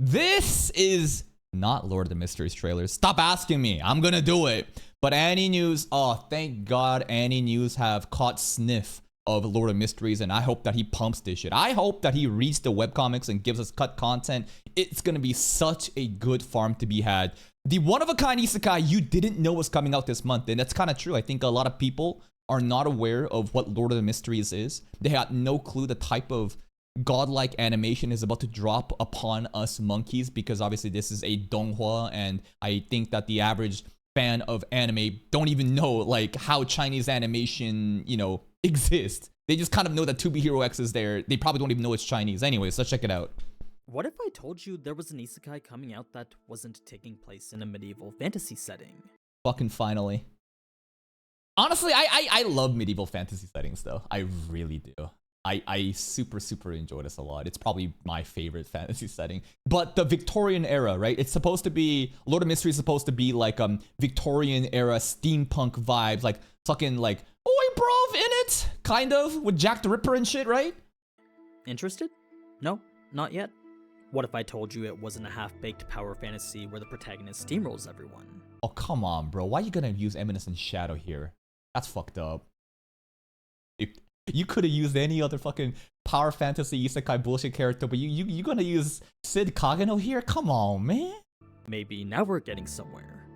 This is not Lord of the Mysteries trailers. Stop asking me. I'm gonna do it. But Annie News, oh, thank God Annie News have caught sniff of Lord of Mysteries, and I hope that he pumps this shit. I hope that he reads the webcomics and gives us cut content. It's gonna be such a good farm to be had. The one-of-a-kind isekai you didn't know was coming out this month, and that's kind of true. I think a lot of people are not aware of what Lord of the Mysteries is. They had no clue the type of godlike animation is about to drop upon us monkeys, because obviously this is a donghua, and I think that the average fan of anime don't even know like how Chinese animation, you know, exists. They just kind of know that 2B Hero X is there. They probably don't even know it's Chinese. Anyways, let's check it out. What if I told you there was an isekai coming out that wasn't taking place in a medieval fantasy setting? Fucking finally. Honestly, I love medieval fantasy settings though. I really do. I super enjoy this a lot. It's probably my favorite fantasy setting. But the Victorian era, right? It's supposed to be, Lord of Mystery is supposed to be like Victorian era steampunk vibes, like fucking like, oi bruv in it, kind of, with Jack the Ripper and shit, right? Interested? No, not yet. What if I told you it wasn't a half-baked power fantasy where the protagonist steamrolls everyone? Oh, come on, bro. Why are you gonna use Eminence and Shadow here? That's fucked up. You could have used any other fucking power fantasy isekai bullshit character, but you gonna use Sid Kageno here? Come on, man. Maybe now we're getting somewhere.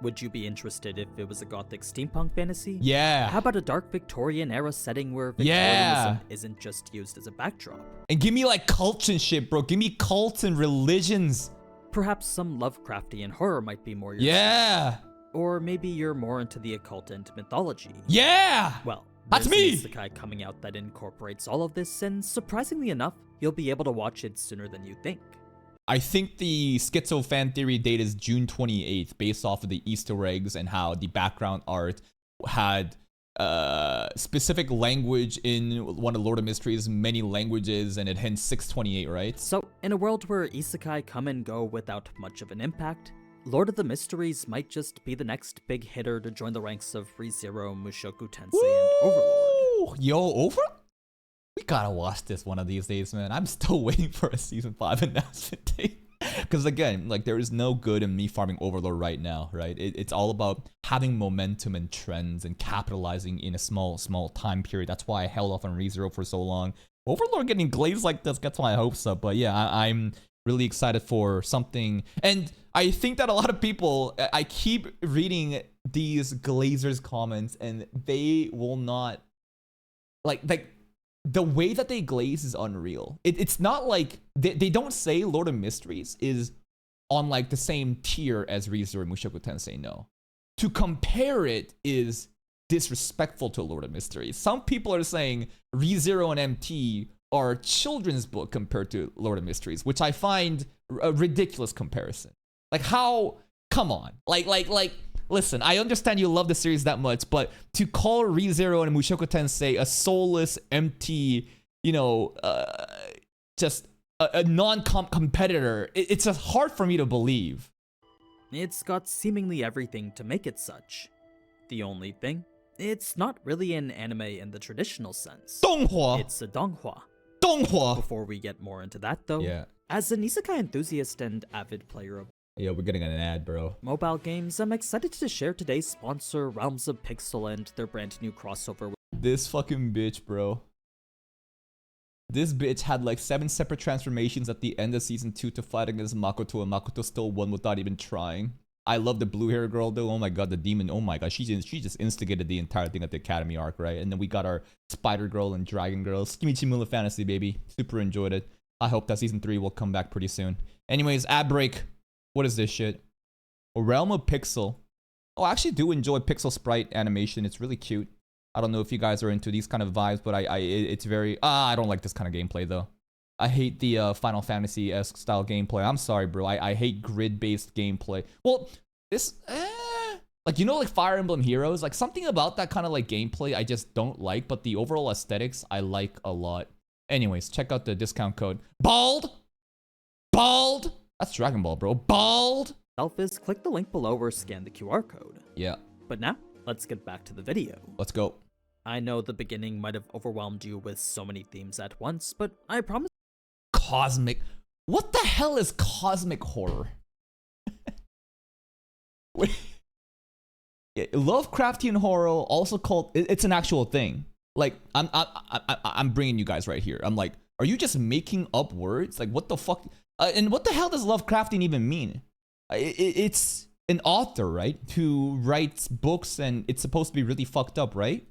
Would you be interested if it was a gothic steampunk fantasy? Yeah. How about a dark Victorian era setting where Victorianism isn't just used as a backdrop? And give me like cults and shit, bro. Give me cults and religions. Perhaps some Lovecraftian horror might be more your Yeah. Or maybe you're more into the occult and mythology. Yeah. Well, that's me! There's an isekai coming out that incorporates all of this, and surprisingly enough, you'll be able to watch it sooner than you think. I think the Schizo fan theory date is June 28th, based off of the Easter eggs and how the background art had specific language in one of Lord of Mysteries, many languages, and it hence 628, right? So, in a world where isekai come and go without much of an impact, Lord of the Mysteries might just be the next big hitter to join the ranks of ReZero, Mushoku Tensei, and Overlord. Yo, over? We gotta watch this one of these days, man. I'm still waiting for a season 5 announcement date. Because again, like there is no good in me farming Overlord right now, right? It's all about having momentum and trends and capitalizing in a small time period. That's why I held off on ReZero for so long. Overlord getting glazed like this gets my hopes up. But yeah, I'm really excited for something. And I think that a lot of people, I keep reading these glazers comments and they will not, like the way that they glaze is unreal. It's not like, they don't say Lord of Mysteries is on like the same tier as ReZero and Mushoku Tensei, no. To compare it is disrespectful to Lord of Mysteries. Some people are saying ReZero and MT are a children's book compared to Lord of Mysteries, which I find a ridiculous comparison. Like how, come on. Like, listen, I understand you love the series that much, but to call ReZero and Mushoku Tensei a soulless, empty, you know, just a non-comp competitor, it's just hard for me to believe. It's got seemingly everything to make it such. The only thing, it's not really an anime in the traditional sense. Donghua! It's a donghua. Donghua! Before we get more into that though, Yeah. As an isekai enthusiast and avid player of Yeah, we're getting an ad, bro. mobile games, I'm excited to share today's sponsor, Realms of Pixel, and their brand new crossover. This fucking bitch, bro. This bitch had like 7 separate transformations at the end of season 2 to fight against Makoto, and Makoto still won without even trying. I love the blue hair girl though. Oh my god, the demon. Oh my god, she just instigated the entire thing at the Academy arc, right? And then we got our Spider Girl and Dragon Girl. Skimichi Mula Fantasy, baby. Super enjoyed it. I hope that season 3 will come back pretty soon. Anyways, ad break. What is this shit? A Realm of Pixel. Oh, I actually do enjoy pixel sprite animation. It's really cute. I don't know if you guys are into these kind of vibes, but it's very... I don't like this kind of gameplay, though. I hate the Final Fantasy-esque style gameplay. I'm sorry, bro. I hate grid-based gameplay. Well, this... like, you know, like Fire Emblem Heroes? Like, something about that kind of, like, gameplay I just don't like, but the overall aesthetics I like a lot. Anyways, check out the discount code. BALD! BALD! That's Dragon Ball, bro. BALD! Is click the link below or scan the QR code. Yeah. But now, let's get back to the video. Let's go. I know the beginning might have overwhelmed you with so many themes at once, but I promise Cosmic. What the hell is cosmic horror? Wait. Lovecraftian horror, also called, it's an actual thing. Like, I'm bringing you guys right here. I'm like, are you just making up words? Like, what the fuck? And what the hell does Lovecraftian even mean? It's an author, right? Who writes books, and it's supposed to be really fucked up, right?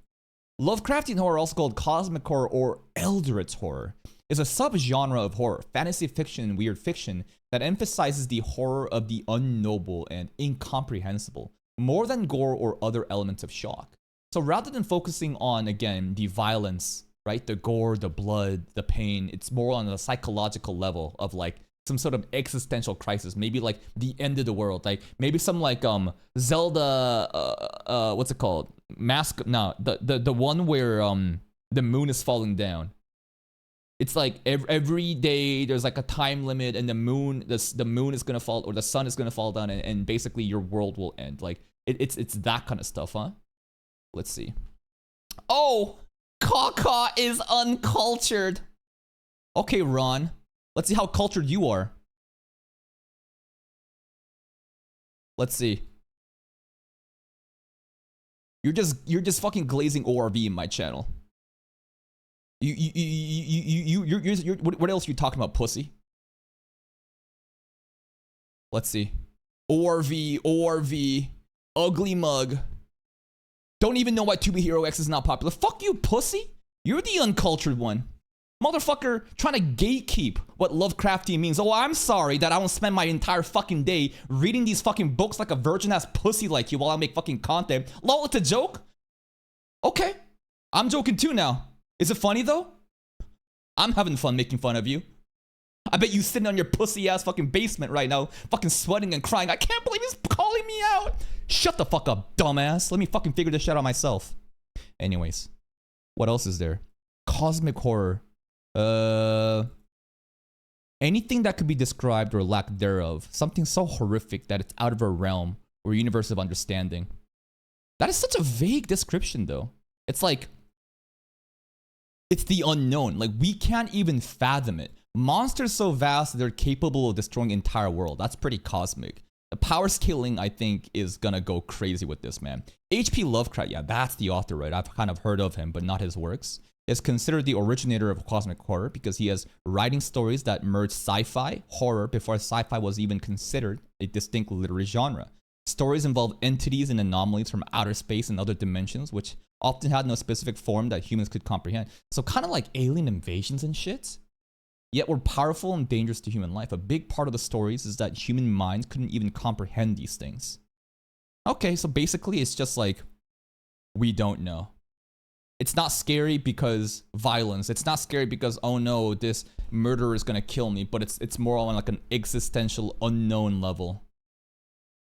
Lovecraftian horror, also called cosmic horror or Eldritch horror, is a subgenre of horror, fantasy fiction, and weird fiction that emphasizes the horror of the unknowable and incomprehensible, more than gore or other elements of shock. So rather than focusing on, again, the violence, right, the gore, the blood, the pain, it's more on a psychological level of like some sort of existential crisis, maybe like the end of the world, like maybe some like Zelda, what's it called? The one where the moon is falling down. It's like every day there's like a time limit, and the moon is gonna fall, or the sun is gonna fall down, and basically your world will end. Like it's that kind of stuff, huh? Let's see. Oh, Kaka is uncultured. Okay, Ron. Let's see how cultured you are. Let's see. You're just fucking glazing ORV in my channel. What else are you talking about, pussy? Let's see. ORV, ugly mug. Don't even know why 2B Hero X is not popular. Fuck you, pussy. You're the uncultured one. Motherfucker trying to gatekeep what Lovecraftian means. Oh, I'm sorry that I don't spend my entire fucking day reading these fucking books like a virgin-ass pussy like you while I make fucking content. Lol, it's a joke? Okay. I'm joking too now. Is it funny though? I'm having fun making fun of you. I bet you sitting on your pussy-ass fucking basement right now, fucking sweating and crying. I can't believe he's calling me out. Shut the fuck up, dumbass. Let me fucking figure this shit out myself. Anyways, what else is there? Cosmic horror. Anything that could be described or lack thereof. Something so horrific that it's out of our realm or universe of understanding. That is such a vague description though. It's like, it's the unknown. Like, we can't even fathom it. Monsters so vast that they're capable of destroying entire world. That's pretty cosmic. The power scaling, I think, is gonna go crazy with this, man. H.P. Lovecraft, yeah, that's the author, right? I've kind of heard of him, but not his works. Is considered the originator of cosmic horror because he has writing stories that merge sci-fi, horror, before sci-fi was even considered a distinct literary genre. Stories involve entities and anomalies from outer space and other dimensions, which often had no specific form that humans could comprehend. So kind of like alien invasions and shit. Yet were powerful and dangerous to human life. A big part of the stories is that human minds couldn't even comprehend these things. Okay, so basically it's just like, we don't know. It's not scary because violence. It's not scary because, oh no, this murderer is gonna kill me, but it's more on like an existential unknown level.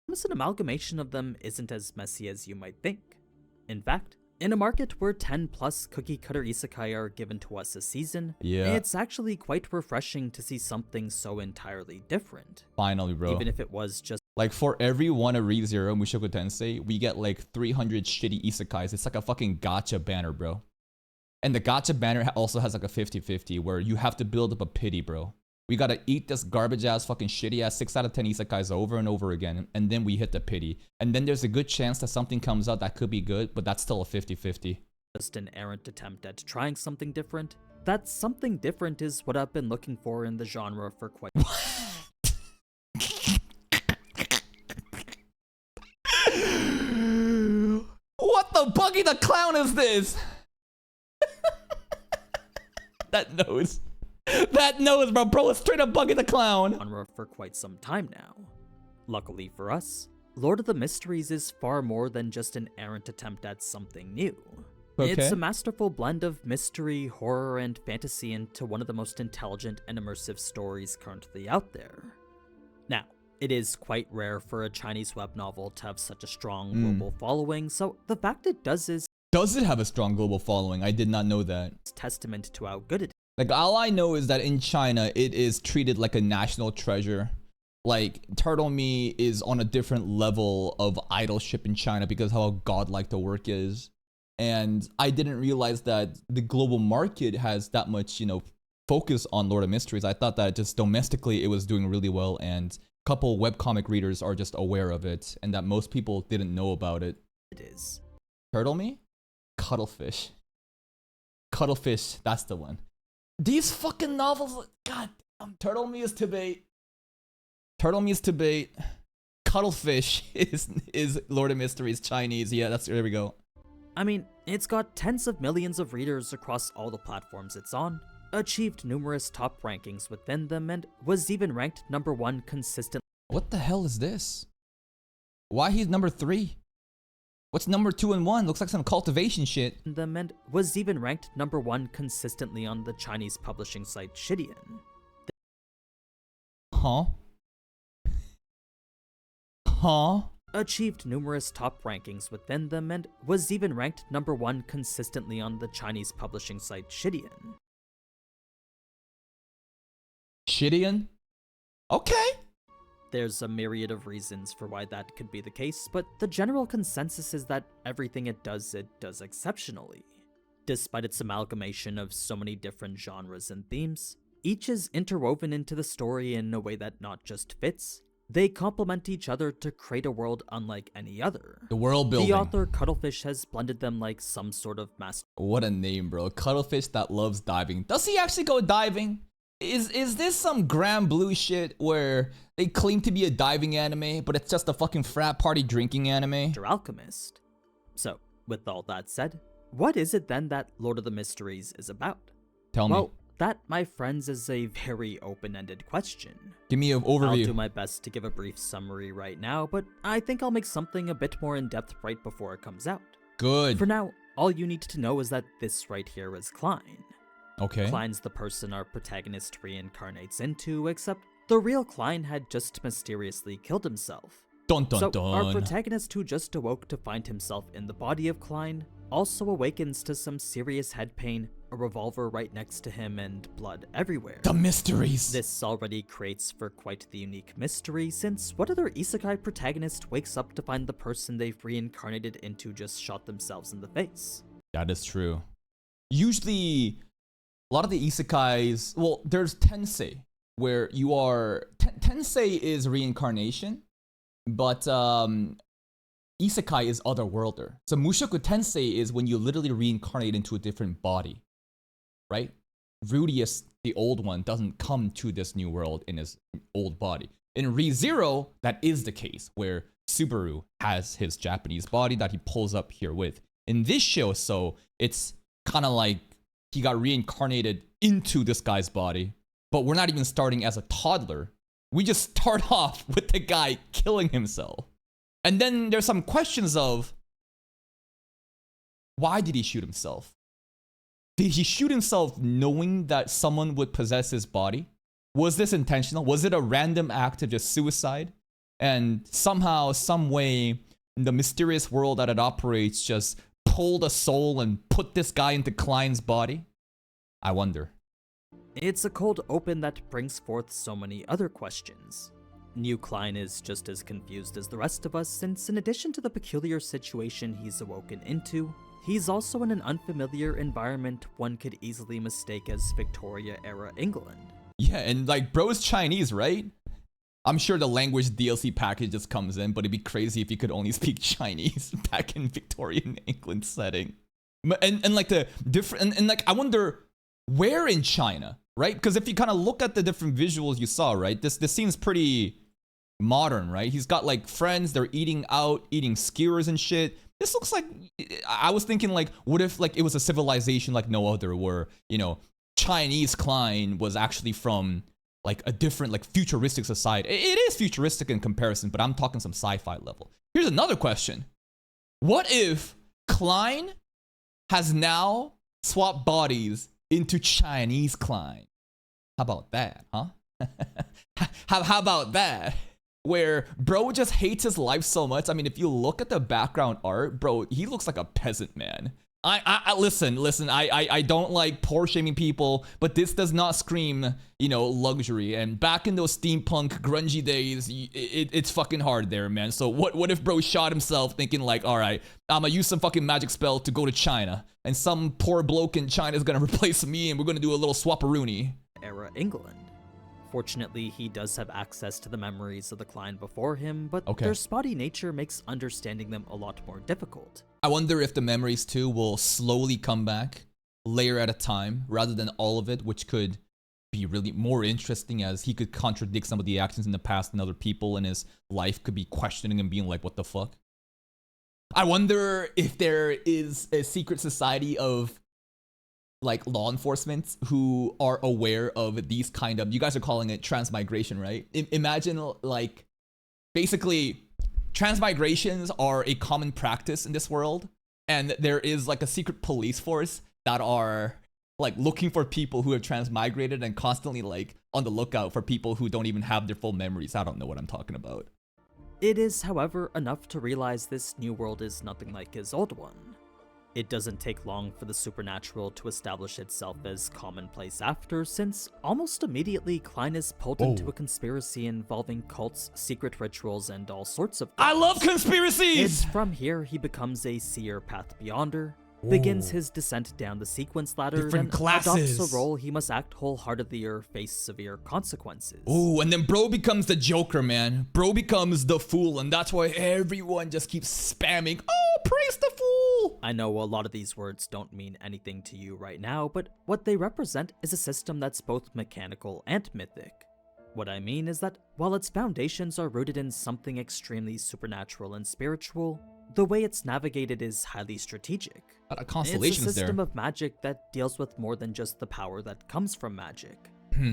Almost an amalgamation of them isn't as messy as you might think. In fact, in a market where 10 plus cookie cutter isekai are given to us a season, it's actually quite refreshing to see something so entirely different. Finally, bro. Even if it was just like, for every one of Re:Zero Mushoku Tensei, we get like 300 shitty isekais. It's like a fucking gacha banner, bro. And the gacha banner also has like a 50-50 where you have to build up a pity, bro. We gotta eat this garbage ass fucking shitty ass 6 out of 10 isekais over and over again, and then we hit the pity. And then there's a good chance that something comes out that could be good, but that's still a 50-50. Just an errant attempt at trying something different. That something different is what I've been looking for in the genre for quite What the Buggy the Clown is this? That nose. That nose, bro. Bro, it's straight up Buggy the Clown. Genre for quite some time now. Luckily for us, Lord of the Mysteries is far more than just an errant attempt at something new. Okay. It's a masterful blend of mystery, horror, and fantasy into one of the most intelligent and immersive stories currently out there. Now, it is quite rare for a Chinese web novel to have such a strong global following, so the fact it does is... Does it have a strong global following? I did not know that. It's testament to how good it is. Like, all I know is that in China, it is treated like a national treasure. Like, Turtle Me is on a different level of idolship in China because how godlike the work is. And I didn't realize that the global market has that much, you know, focus on Lord of Mysteries. I thought that just domestically it was doing really well, and a couple webcomic readers are just aware of it, and that most people didn't know about it. It is. Turtle Me? Cuttlefish. Cuttlefish, that's the one. These fucking novels, god damn, Turtle Me is to bait. Turtle Me is to bait. Cuttlefish is Lord of Mysteries Chinese. Yeah, there we go. I mean, it's got tens of millions of readers across all the platforms it's on, achieved numerous top rankings within them, and was even ranked #1 consistently. What the hell is this? Why he's number 3? What's number 2 and 1? Looks like some cultivation shit. Them and was even ranked #1 consistently on the Chinese publishing site Shidian. Huh? Huh? Achieved numerous top rankings within them and was even ranked #1 consistently on the Chinese publishing site Shidian. Shidian? Okay. There's a myriad of reasons for why that could be the case, but the general consensus is that everything it does exceptionally. Despite its amalgamation of so many different genres and themes, each is interwoven into the story in a way that not just fits, they complement each other to create a world unlike any other. The world building. The author Cuttlefish has blended them like some sort of master. What a name, bro. Cuttlefish that loves diving. Does he actually go diving? Is this some Grand Blue shit where they claim to be a diving anime, but it's just a fucking frat party drinking anime? Alchemist. So, with all that said, what is it then that Lord of the Mysteries is about? Tell me. Well, that, my friends, is a very open-ended question. Give me an overview. I'll do my best to give a brief summary right now, but I think I'll make something a bit more in-depth right before it comes out. Good. For now, all you need to know is that this right here is Klein. Okay. Klein's the person our protagonist reincarnates into, except the real Klein had just mysteriously killed himself. Dun dun So dun. our protagonist, who just awoke to find himself in the body of Klein, also awakens to some serious head pain, a revolver right next to him, and blood everywhere. The mysteries. This already creates for quite the unique mystery, since what other isekai protagonist wakes up to find the person they've reincarnated into just shot themselves in the face? That is true. Usually, a lot of the isekais, well, there's Tensei, where you are, Tensei is reincarnation, but isekai is otherworlder. So Mushoku Tensei is when you literally reincarnate into a different body, right? Rudius, the old one, doesn't come to this new world in his old body. In Re:Zero, that is the case, where Subaru has his Japanese body that he pulls up here with. In this show, so it's kind of like he got reincarnated into this guy's body, but we're not even starting as a toddler. We just start off with the guy killing himself. And then there's some questions of, why did he shoot himself? Did he shoot himself knowing that someone would possess his body? Was this intentional? Was it a random act of just suicide? And somehow, some way, the mysterious world that it operates just pulled a soul and put this guy into Klein's body? I wonder. It's a cold open that brings forth so many other questions. New Klein is just as confused as the rest of us, since in addition to the peculiar situation he's awoken into, he's also in an unfamiliar environment one could easily mistake as Victoria-era England. Yeah, and like, bro's Chinese, right? I'm sure the language DLC package just comes in, but it'd be crazy if you could only speak Chinese back in Victorian England setting. And like the different, and like, I wonder where in China, right? Because if you kind of look at the different visuals you saw, right? This seems pretty modern, right? He's got like friends, they're eating out, eating skewers and shit. This looks like, I was thinking like, what if like it was a civilization like no other, where, you know, Chinese Klein was actually from like a different, like futuristic society. It is futuristic in comparison, but I'm talking some sci-fi level. Here's another question. What if Klein has now swapped bodies into Chinese Klein? How about that, huh? How about that? Where bro just hates his life so much. I mean, if you look at the background art, bro, he looks like a peasant man. Listen. I don't like poor shaming people, but this does not scream, luxury. And back in those steampunk grungy days, it's fucking hard there, man. So what if bro shot himself thinking like, all right, I'm gonna use some fucking magic spell to go to China, and some poor bloke in China is gonna replace me, and we're gonna do a little swapperoonie. Era England. Fortunately, he does have access to the memories of the Klein before him, but their spotty nature makes understanding them a lot more difficult. I wonder if the memories too will slowly come back, layer at a time, rather than all of it, which could be really more interesting as he could contradict some of the actions in the past and other people in his life could be questioning and being like, what the fuck? I wonder if there is a secret society of like law enforcement who are aware of these kind of, you guys are calling it transmigration, right? Imagine like, basically transmigrations are a common practice in this world, and there is like a secret police force that are like looking for people who have transmigrated and constantly like on the lookout for people who don't even have their full memories. I don't know what I'm talking about. It is, however, enough to realize this new world is nothing like his old one. It doesn't take long for the supernatural to establish itself as commonplace after, since almost immediately Klein is pulled into a conspiracy involving cults, secret rituals, and all sorts of things. I love conspiracies! It's from here he becomes a seer path beyonder, begins his descent down the sequence ladder, Different then classes. adopts a role he must act wholeheartedly or face severe consequences. Ooh, and then bro becomes the Joker, man. Bro becomes the fool, and that's why everyone just keeps spamming, oh, praise the fool! I know a lot of these words don't mean anything to you right now, but what they represent is a system that's both mechanical and mythic. What I mean is that while its foundations are rooted in something extremely supernatural and spiritual, the way it's navigated is highly strategic. It's a system of magic that deals with more than just the power that comes from magic.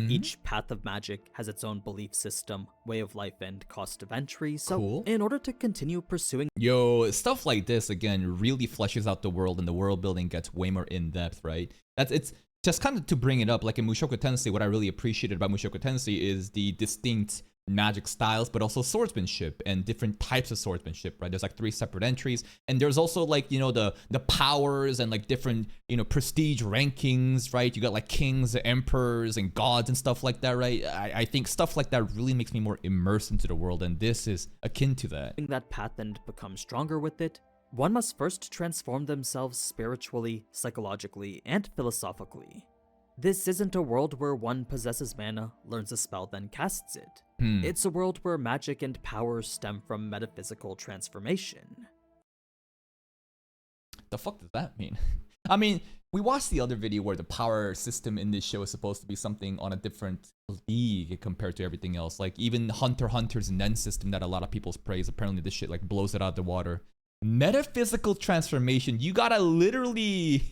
Each path of magic has its own belief system, way of life, and cost of entry, so in order to continue pursuing— Yo, stuff like this, again, really fleshes out the world, and the world building gets way more in-depth, right? It's just kind of to bring it up, like in Mushoku Tensei, what I really appreciated about Mushoku Tensei is the distinct magic styles, but also swordsmanship and different types of swordsmanship, right? There's like 3 separate entries, and there's also like, the powers and like different, prestige rankings, right? You got like kings, emperors, and gods and stuff like that, right? I think stuff like that really makes me more immersed into the world, and this is akin to that. that path and become stronger with it, one must first transform themselves spiritually, psychologically, and philosophically. This isn't a world where one possesses mana, learns a spell, then casts it. It's a world where magic and power stem from metaphysical transformation. The fuck does that mean? I mean, we watched the other video where the power system in this show is supposed to be something on a different league compared to everything else. Like even Hunter x Hunter's Nen system that a lot of people praise, apparently this shit like blows it out the water. Metaphysical transformation, you gotta literally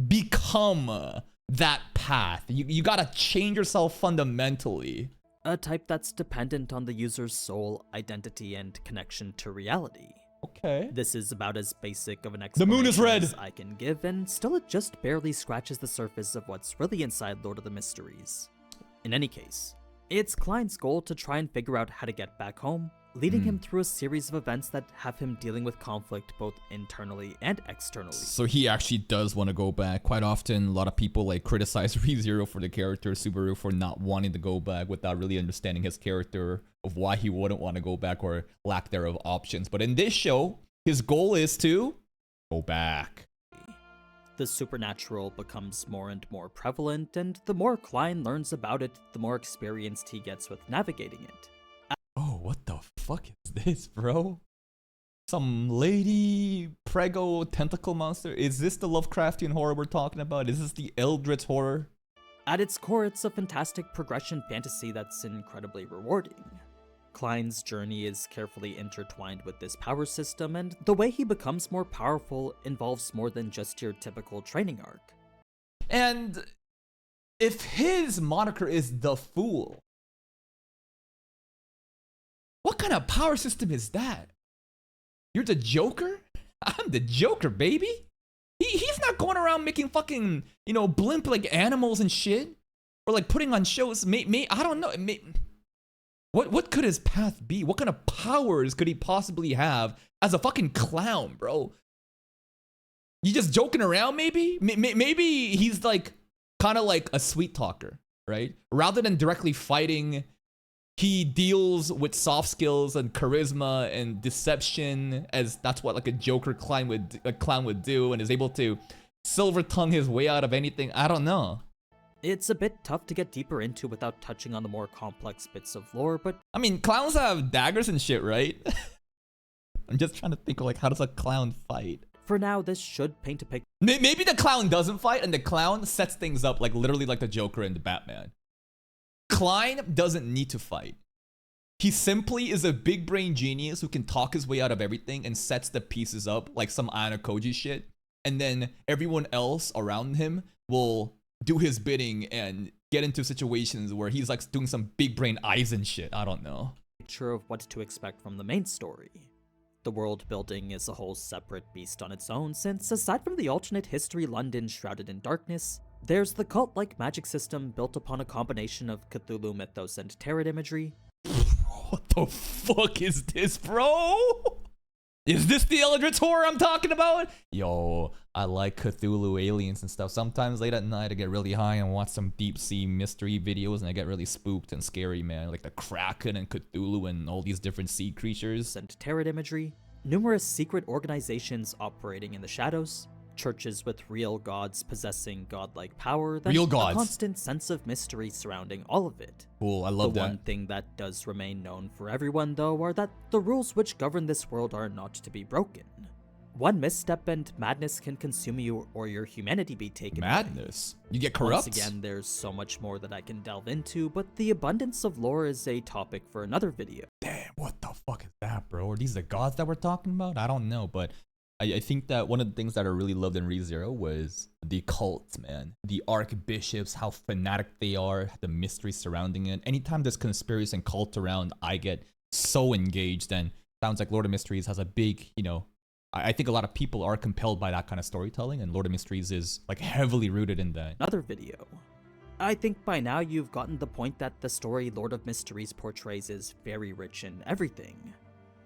become that path. You gotta change yourself fundamentally. A type that's dependent on the user's soul, identity, and connection to reality. Okay. This is about as basic of an The moon is red! as I can give, and still it just barely scratches the surface of what's really inside Lord of the Mysteries. In any case, it's Klein's goal to try and figure out how to get back home, leading him through a series of events that have him dealing with conflict both internally and externally. So he actually does want to go back. Quite often, a lot of people like criticize ReZero for the character, Subaru for not wanting to go back without really understanding his character of why he wouldn't want to go back or lack thereof options. But in this show, his goal is to go back. The supernatural becomes more and more prevalent, and the more Klein learns about it, the more experienced he gets with navigating it. Oh, what the fuck is this, bro? Some lady prego tentacle monster? Is this the Lovecraftian horror we're talking about? Is this the Eldritch horror? At its core, it's a fantastic progression fantasy that's incredibly rewarding. Klein's journey is carefully intertwined with this power system, and the way he becomes more powerful involves more than just your typical training arc. And if his moniker is the Fool, what kind of power system is that? You're the Joker? I'm the Joker, baby. He's not going around making fucking, blimp like animals and shit, or like putting on shows. I don't know. What could his path be? What kind of powers could he possibly have as a fucking clown, bro? You just joking around, maybe? Maybe he's like kind of like a sweet talker, right? Rather than directly fighting, he deals with soft skills and charisma and deception, as that's what like a clown would do, and is able to silver tongue his way out of anything. I don't know. It's a bit tough to get deeper into without touching on the more complex bits of lore, but I mean, clowns have daggers and shit, right? I'm just trying to think of like, how does a clown fight? for now, this should paint a picture. Maybe the clown doesn't fight and the clown sets things up like literally like the Joker and the Batman. Klein doesn't need to fight. He simply is a big brain genius who can talk his way out of everything and sets the pieces up like some Ayano Koji shit. And then everyone else around him will do his bidding and get into situations where he's like doing some big brain Aizen shit. I don't know. Picture of what to expect from the main story. The world building is a whole separate beast on its own, since aside from the alternate history London shrouded in darkness, there's the cult-like magic system built upon a combination of Cthulhu mythos and tarot imagery. What the fuck is this, bro? Is this the Eldritch horror I'm talking about? Yo, I like Cthulhu aliens and stuff. Sometimes late at night I get really high and watch some deep sea mystery videos and I get really spooked and scary, man. Like the Kraken and Cthulhu and all these different sea creatures. And tarot imagery, numerous secret organizations operating in the shadows, churches with real gods possessing godlike power, then Real gods. A constant sense of mystery surrounding all of it. Cool, I love The that. one thing that does remain known for everyone, though, are that the rules which govern this world are not to be broken. One misstep and madness can consume you or your humanity be taken away. Madness? You get corrupt? Once again, there's so much more that I can delve into, but the abundance of lore is a topic for another video. Damn, what the fuck is that, bro? Are these the gods that we're talking about? I don't know, but I think that one of the things that I really loved in ReZero was the cults, man. The archbishops, how fanatic they are, the mystery surrounding it. Anytime there's conspiracy and cult around, I get so engaged, and sounds like Lord of Mysteries has a big, you know, I think a lot of people are compelled by that kind of storytelling, and Lord of Mysteries is like heavily rooted in that. Another video. I think by now you've gotten the point that the story Lord of Mysteries portrays is very rich in everything.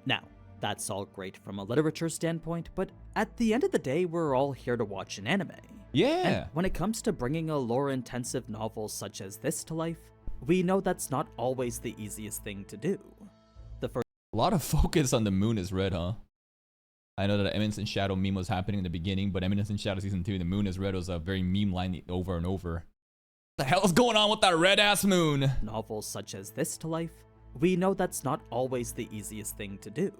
Now, that's all great from a literature standpoint, but at the end of the day, we're all here to watch an anime. Yeah. And when it comes to bringing a lore-intensive novel such as this to life, we know that's not always the easiest thing to do. The first A lot of focus on the moon is red, huh? I know that Eminence and Shadow meme was happening in the beginning, but Eminence and Shadow Season 2, the moon is red was a very meme line over and over. The hell is going on with that red-ass moon? novels such as this to life, we know that's not always the easiest thing to do.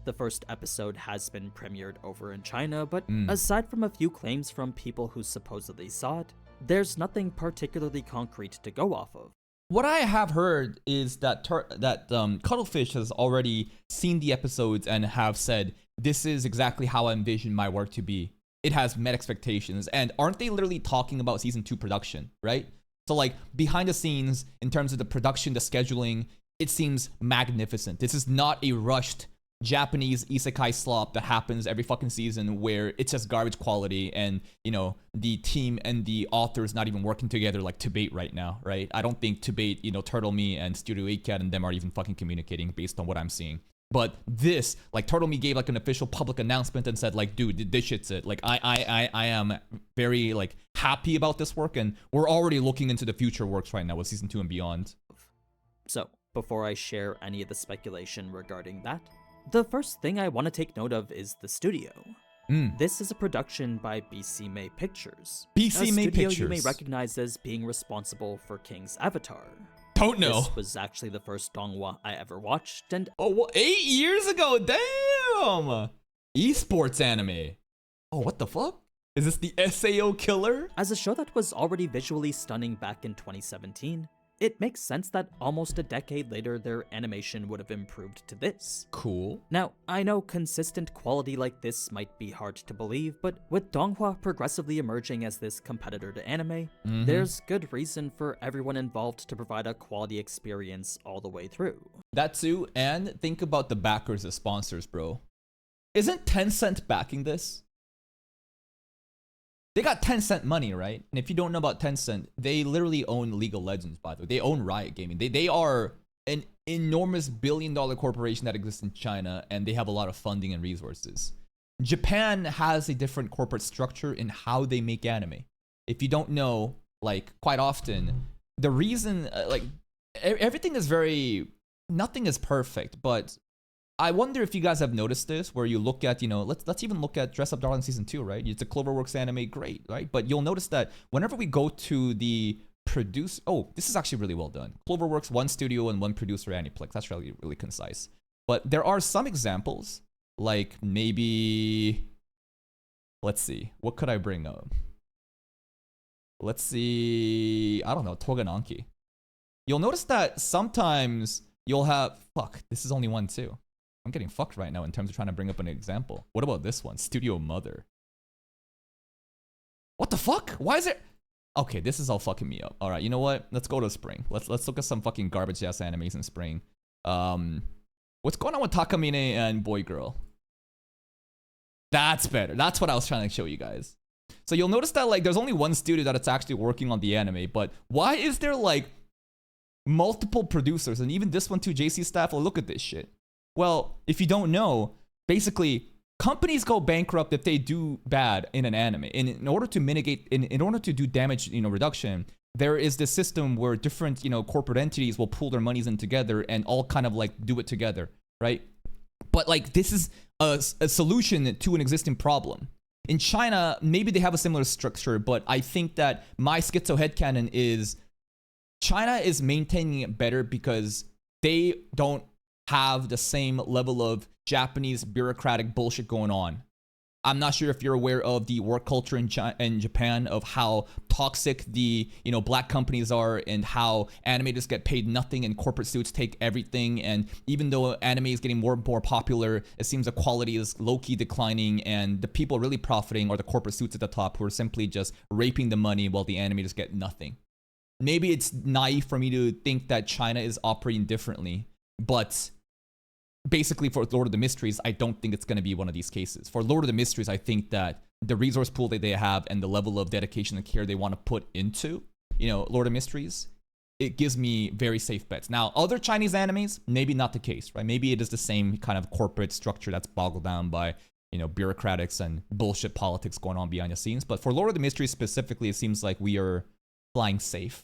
The first episode has been premiered over in China, but aside from a few claims from people who supposedly saw it, there's nothing particularly concrete to go off of. What I have heard is that Cuttlefish has already seen the episodes and have said, this is exactly how I envision my work to be. It has met expectations. And aren't they literally talking about season 2 production, right? So like behind the scenes, in terms of the production, the scheduling, it seems magnificent. This is not a rushed Japanese isekai slop that happens every fucking season where it's just garbage quality and, you know, the team and the authors not even working together like Tobate right now, right? I don't think Tobate, you know, Turtle Me and Studio 8cat and them are even fucking communicating based on what I'm seeing. But this, like, Turtle Me gave like an official public announcement and said like, dude, this shit's it. Like, I am very like happy about this work, and we're already looking into the future works right now with season 2 and beyond. So, before I share any of the speculation regarding that, the first thing I want to take note of is the studio. This is a production by BC May Pictures. BC May Pictures. A studio you may Pictures. recognize as being responsible for King's Avatar. Don't know. This was actually the first donghua I ever watched, and Oh, what, 8 years ago? Damn! Esports anime. Oh, what the fuck? Is this the SAO killer? as a show that was already visually stunning back in 2017, it makes sense that almost a decade later their animation would have improved to this. Cool. Now, I know consistent quality like this might be hard to believe, but with donghua progressively emerging as this competitor to anime, there's good reason for everyone involved to provide a quality experience all the way through. That too, and think about the backers as sponsors, bro. Isn't Tencent backing this? They got Tencent money, right? And if you don't know about Tencent, they literally own League of Legends, by the way. They own Riot Gaming. They are an enormous billion-dollar corporation that exists in China, and they have a lot of funding and resources. Japan has a different corporate structure in how they make anime. If you don't know, like quite often, the reason everything is nothing is perfect, but I wonder if you guys have noticed this, where you look at, let's even look at Dress Up Darling Season 2, right? It's a Cloverworks anime, great, right? But you'll notice that whenever we go to the this is actually really well done. Cloverworks, one studio and one producer, Aniplex. That's really, really concise. But there are some examples, like maybe, let's see, what could I bring up? Let's see, I don't know, Togananki. You'll notice that sometimes you'll have, this is only one too. I'm getting fucked right now in terms of trying to bring up an example. What about this one? Studio Mother. What the fuck? Why is it? Okay, this is all fucking me up. All right, you know what? Let's go to spring. Let's look at some fucking garbage ass animes in spring. What's going on with Takamine and Boy Girl? That's better. That's what I was trying to show you guys. So you'll notice that like there's only one studio that it's actually working on the anime, but why is there like multiple producers? And even this one too, JC staff will look at this shit. Well, if you don't know, basically companies go bankrupt if they do bad in an anime. In order to mitigate, in order to do damage, reduction, there is this system where different, corporate entities will pool their monies in together and all kind of like do it together, right? But like this is a solution to an existing problem. In China, maybe they have a similar structure, but I think that my schizo headcanon is China is maintaining it better because they don't have the same level of Japanese bureaucratic bullshit going on. I'm not sure if you're aware of the work culture in Japan, of how toxic the black companies are and how animators get paid nothing and corporate suits take everything. And even though anime is getting more and more popular, it seems the quality is low-key declining, and the people really profiting are the corporate suits at the top who are simply just raping the money while the animators get nothing. Maybe it's naive for me to think that China is operating differently, but basically for Lord of the Mysteries, I don't think it's going to be one of these cases. For Lord of the Mysteries, I think that the resource pool that they have and the level of dedication and care they want to put into, Lord of Mysteries, it gives me very safe bets. Now, other Chinese animes, maybe not the case, right? Maybe it is the same kind of corporate structure that's boggled down by, bureaucratics and bullshit politics going on behind the scenes. But for Lord of the Mysteries specifically, it seems like we are flying safe.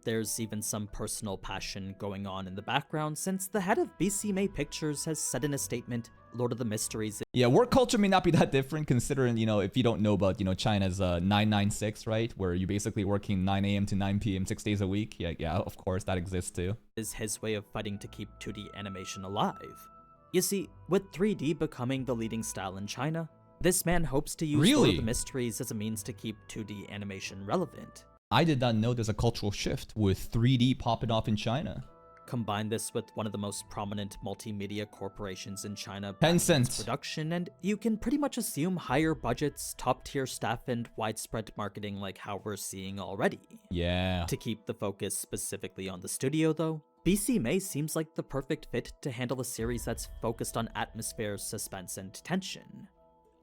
There's even some personal passion going on in the background, since the head of BCMA Pictures has said in a statement, Lord of the Mysteries. Yeah, work culture may not be that different considering, if you don't know about, China's 996, right? Where you're basically working 9 a.m. to 9 p.m. 6 days a week. Yeah, of course, that exists too. Is his way of fighting to keep 2D animation alive. You see, with 3D becoming the leading style in China, this man hopes to use Lord of the Mysteries as a means to keep 2D animation relevant. I did not know there's a cultural shift with 3D popping off in China. Combine this with one of the most prominent multimedia corporations in China, Tencent production, and you can pretty much assume higher budgets, top-tier staff, and widespread marketing like how we're seeing already. Yeah. To keep the focus specifically on the studio, though, BCMA seems like the perfect fit to handle a series that's focused on atmosphere, suspense, and tension.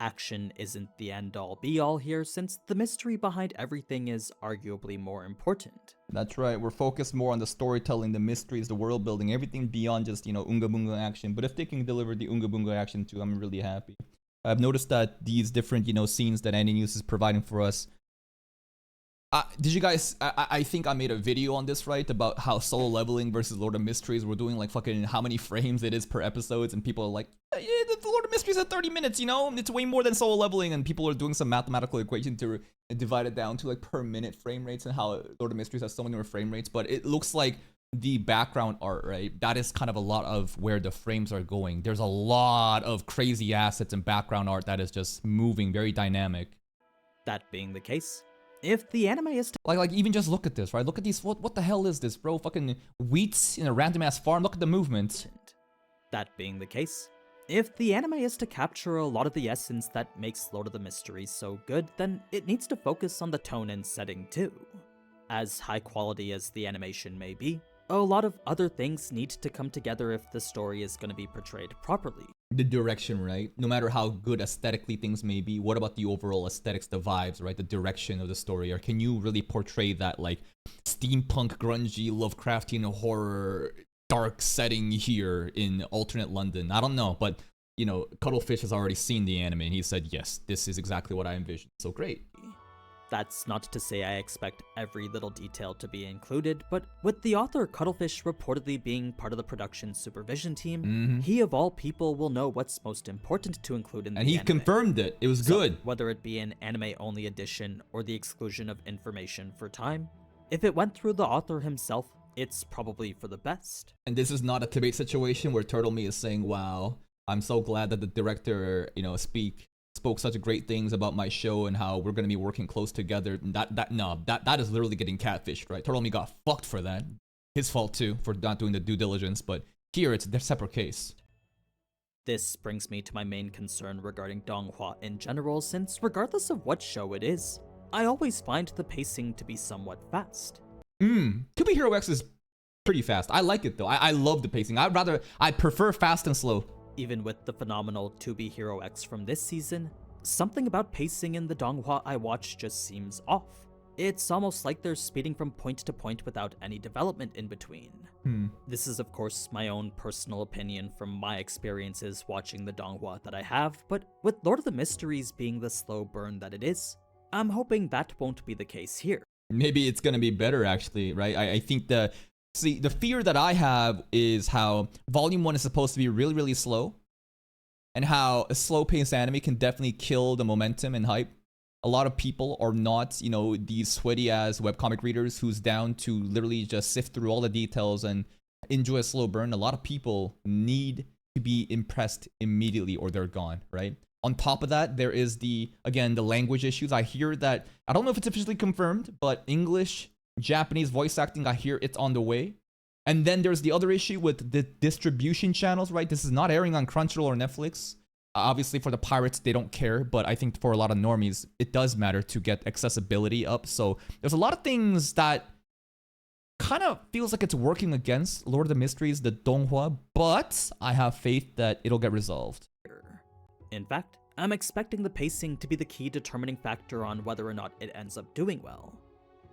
Action isn't the end-all be-all here, since the mystery behind everything is arguably more important. That's right, we're focused more on the storytelling, the mysteries, the world building, everything beyond just, Unga Bunga action. But if they can deliver the Unga Bunga action too, I'm really happy. I've noticed that these different, scenes that Andy News is providing for us. Did you guys, I think I made a video on this, right? About how Solo Leveling versus Lord of Mysteries, we're doing like fucking how many frames it is per episodes, and people are like, yeah, the Lord of Mysteries at 30 minutes, it's way more than Solo Leveling, and people are doing some mathematical equation to divide it down to like per minute frame rates, and how Lord of Mysteries has so many more frame rates. But it looks like the background art, right? That is kind of a lot of where the frames are going. There's a lot of crazy assets and background art that is just moving, very dynamic. That being the case, if the anime is like even just look at this, right? Look at these. What the hell is this, bro? Fucking wheat in a random ass farm. Look at the movement. That being the case, if the anime is to capture a lot of the essence that makes Lord of the Mysteries so good, then it needs to focus on the tone and setting too. As high quality as the animation may be, a lot of other things need to come together if the story is going to be portrayed properly. The direction, right? No matter how good aesthetically things may be, what about the overall aesthetics, the vibes, right? The direction of the story, or can you really portray that like steampunk, grungy, Lovecraftian horror, dark setting here in alternate London? I don't know, but you know, Cuttlefish has already seen the anime, and he said, yes, this is exactly what I envisioned. So great. That's not to say I expect every little detail to be included, but with the author Cuttlefish reportedly being part of the production supervision team, he of all people will know what's most important to include in the anime. And he confirmed it. It was good. Whether it be an anime-only edition or the exclusion of information for time, if it went through the author himself, it's probably for the best. And this is not a debate situation where Turtle Me is saying, wow, I'm so glad that the director, you know, spoke such great things about my show and how we're going to be working close together. That is literally getting catfished, right? Turtle Me got fucked for that. His fault too, for not doing the due diligence, but here it's a separate case. This brings me to my main concern regarding Donghua in general, since regardless of what show it is, I always find the pacing to be somewhat fast. To Be Hero X is pretty fast. I like it though. I love the pacing. I prefer fast and slow. Even with the phenomenal To Be Hero X from this season, something about pacing in the Donghua I watch just seems off. It's almost like they're speeding from point to point without any development in between. This is of course my own personal opinion from my experiences watching the Donghua that I have, but with Lord of the Mysteries being the slow burn that it is, I'm hoping that won't be the case here. Maybe it's gonna be better actually, right? I think the fear that I have is how Volume 1 is supposed to be really, really slow, and how a slow-paced anime can definitely kill the momentum and hype. A lot of people are not, you know, these sweaty-ass webcomic readers who's down to literally just sift through all the details and enjoy a slow burn. A lot of people need to be impressed immediately or they're gone, right? On top of that, there is the language issues. I hear that, I don't know if it's officially confirmed, but English, Japanese voice acting, I hear it's on the way. And then there's the other issue with the distribution channels, right? This is not airing on Crunchyroll or Netflix. Obviously for the pirates, they don't care, but I think for a lot of normies, it does matter to get accessibility up. So there's a lot of things that kind of feels like it's working against Lord of the Mysteries, the Donghua, but I have faith that it'll get resolved. In fact, I'm expecting the pacing to be the key determining factor on whether or not it ends up doing well.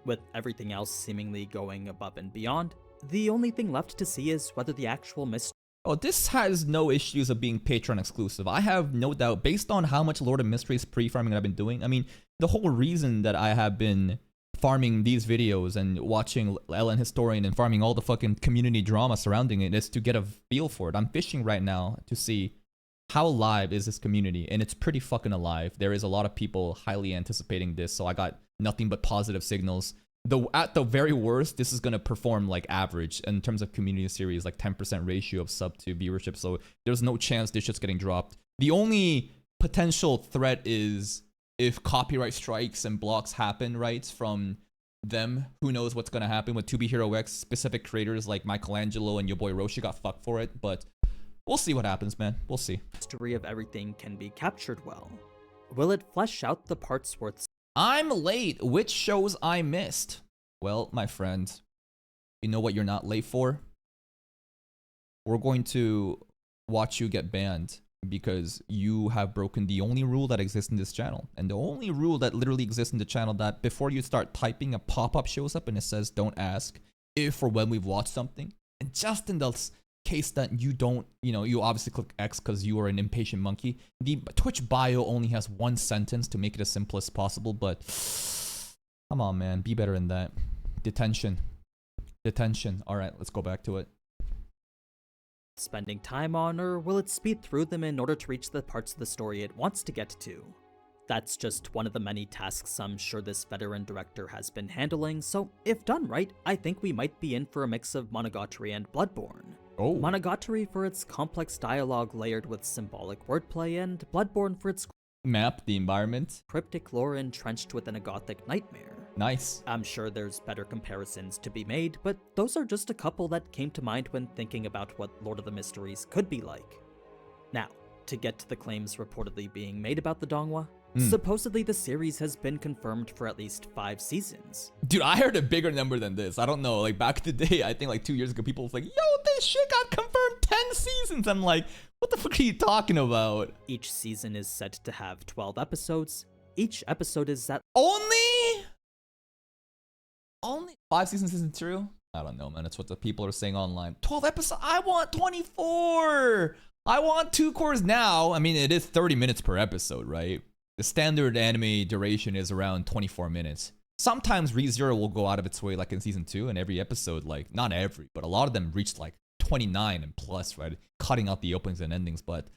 With everything else seemingly going above and beyond, the only thing left to see is whether the actual mystery. Oh, this has no issues of being Patreon exclusive. I have no doubt, based on how much Lord of Mysteries pre-farming I've been doing. I mean, the whole reason that I have been farming these videos and watching Ellen Historian and farming all the fucking community drama surrounding it is to get a feel for it. I'm fishing right now to see how alive is this community, and it's pretty fucking alive. There is a lot of people highly anticipating this, so I got nothing but positive signals. Though at the very worst, this is gonna perform like average in terms of community series, like 10% ratio of sub to viewership. So there's no chance this shit's getting dropped. The only potential threat is if copyright strikes and blocks happen, right, from them. Who knows what's gonna happen with To Be Hero X? Specific creators like Michelangelo and your boy Roshi got fucked for it, but we'll see what happens, man. We'll see. Mystery of everything can be captured well. Will it flesh out the parts worth? I'm late. Which shows I missed? Well, my friend, you know what you're not late for? We're going to watch you get banned because you have broken the only rule that exists in this channel. And the only rule that literally exists in the channel, that before you start typing, a pop-up shows up and it says, don't ask if or when we've watched something. And just in the case that you don't, you know, you obviously click X because you are an impatient monkey. The Twitch bio only has one sentence to make it as simple as possible, but come on, man, be better than that. Detention. All right, let's go back to it. Spending time on, or will it speed through them in order to reach the parts of the story it wants to get to? That's just one of the many tasks I'm sure this veteran director has been handling, so if done right, I think we might be in for a mix of Monogatari and Bloodborne. Oh. Monogatari for its complex dialogue layered with symbolic wordplay, and Bloodborne for its map, the environment, cryptic lore entrenched within a gothic nightmare. Nice. I'm sure there's better comparisons to be made, but those are just a couple that came to mind when thinking about what Lord of the Mysteries could be like. Now, to get to the claims reportedly being made about the Donghua, supposedly the series has been confirmed for at least 5 seasons. Dude, I heard a bigger number than this. I don't know, like back in the day, I think like 2 years ago, people was like, yo, this shit got confirmed 10 seasons. I'm like, what the fuck are you talking about? Each season is set to have 12 episodes. Each episode is at only 5 seasons isn't true? I don't know, man. It's what the people are saying online. 12 episodes? I want 24! I want 2 cores now. I mean, it is 30 minutes per episode, right? The standard anime duration is around 24 minutes. Sometimes ReZero will go out of its way, like in season 2, and every episode, like, not every, but a lot of them reached like 29 and plus, right? Cutting out the openings and endings, but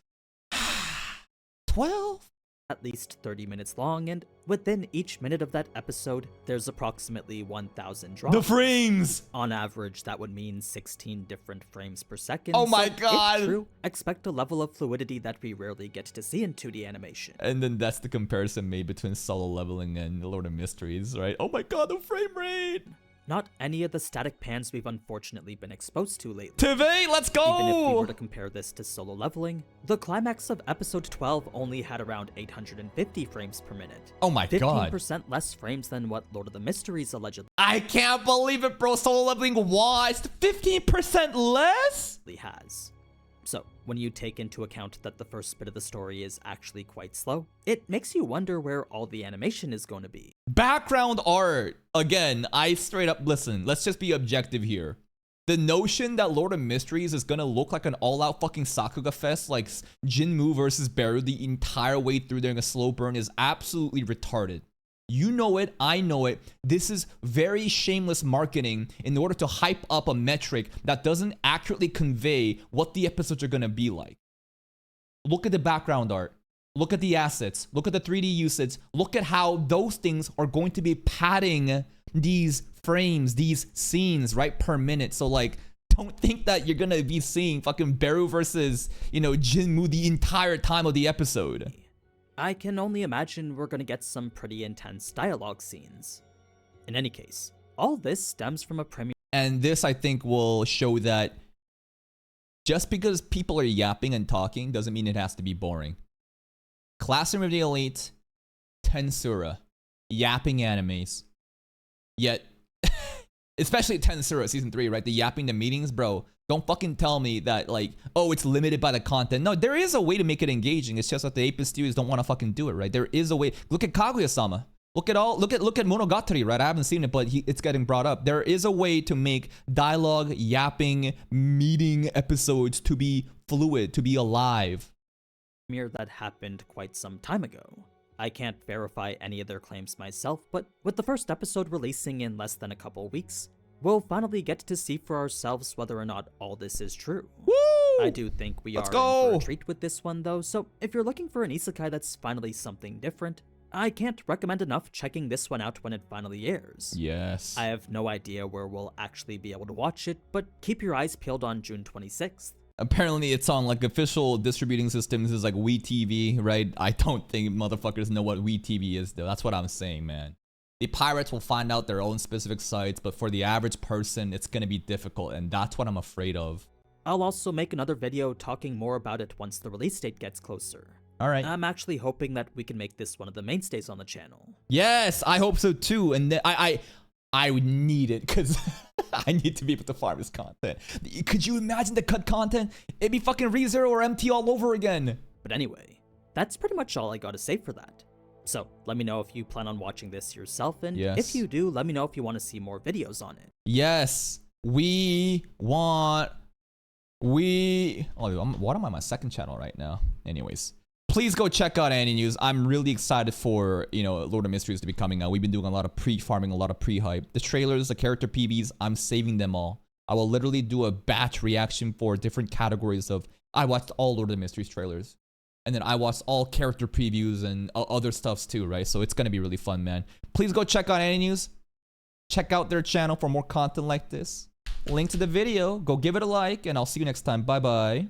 12? At least 30 minutes long, and within each minute of that episode, there's approximately 1,000 drops. The frames! On average, that would mean 16 different frames per second. Oh my so god! If true, expect a level of fluidity that we rarely get to see in 2D animation. And then that's the comparison made between Solo Leveling and Lord of Mysteries, right? Oh my god, the frame rate! Not any of the static pans we've unfortunately been exposed to lately. TV, let's go! Even if we were to compare this to Solo Leveling, the climax of episode 12 only had around 850 frames per minute. Oh my god. 15% less frames than what Lord of the Mysteries allegedly I can't believe it, bro. Solo Leveling watched 15% less? has. So, when you take into account that the first bit of the story is actually quite slow, it makes you wonder where all the animation is going to be. Background art. Again, I straight up, listen, let's just be objective here. The notion that Lord of Mysteries is gonna look like an all-out fucking Sakuga fest, like Jinmu versus Beru the entire way through during a slow burn, is absolutely retarded. You know it, I know it. This is very shameless marketing in order to hype up a metric that doesn't accurately convey what the episodes are gonna be like. Look at the background art. Look at the assets. Look at the 3D usage. Look at how those things are going to be padding these frames, these scenes, right, per minute. So, like, don't think that you're gonna be seeing fucking Beru versus, you know, Jinmu the entire time of the episode. I can only imagine we're gonna get some pretty intense dialogue scenes. In any case, all this stems from a premiere. And this, I think, will show that just because people are yapping and talking doesn't mean it has to be boring. Classroom of the Elite, Tensura, yapping animes. Yet, especially Tensura Season 3, right? The yapping, the meetings, bro. Don't fucking tell me that, like, oh, it's limited by the content. No, there is a way to make it engaging. It's just that the 8-bit studios don't want to fucking do it, right? There is a way. Look at Kaguya-sama. Look at Monogatari, right? I haven't seen it, but it's getting brought up. There is a way to make dialogue, yapping, meeting episodes to be fluid, to be alive. That happened quite some time ago. I can't verify any of their claims myself, but with the first episode releasing in less than a couple weeks, we'll finally get to see for ourselves whether or not all this is true. Woo! I do think we Let's are go! in for a treat with this one though, so if you're looking for an isekai that's finally something different, I can't recommend enough checking this one out when it finally airs. Yes. I have no idea where we'll actually be able to watch it, but keep your eyes peeled on June 26th. Apparently it's on like official distributing systems is like WeTV, right? I don't think motherfuckers know what WeTV is though. That's what I'm saying, man. The pirates will find out their own specific sites, but for the average person, it's gonna be difficult, and that's what I'm afraid of. I'll also make another video talking more about it once the release date gets closer. All right. I'm actually hoping that we can make this one of the mainstays on the channel. Yes, I hope so too. And I would need it because I need to be able to farm this content. Could you imagine the cut content? It'd be fucking ReZero or MT all over again. But anyway, that's pretty much all I gotta say for that. So let me know if you plan on watching this yourself, and if you do, let me know if you want to see more videos on it. Yes, we want. What am I on my second channel right now? Anyways. Please go check out Annie News. I'm really excited for, you know, Lord of Mysteries to be coming out. We've been doing a lot of pre-farming, a lot of pre-hype. The trailers, the character PVs, I'm saving them all. I will literally do a batch reaction for different categories of, I watched all Lord of the Mysteries trailers. And then I watched all character previews and other stuffs too, right? So it's going to be really fun, man. Please go check out Annie News. Check out their channel for more content like this. Link to the video. Go give it a like, and I'll see you next time. Bye-bye.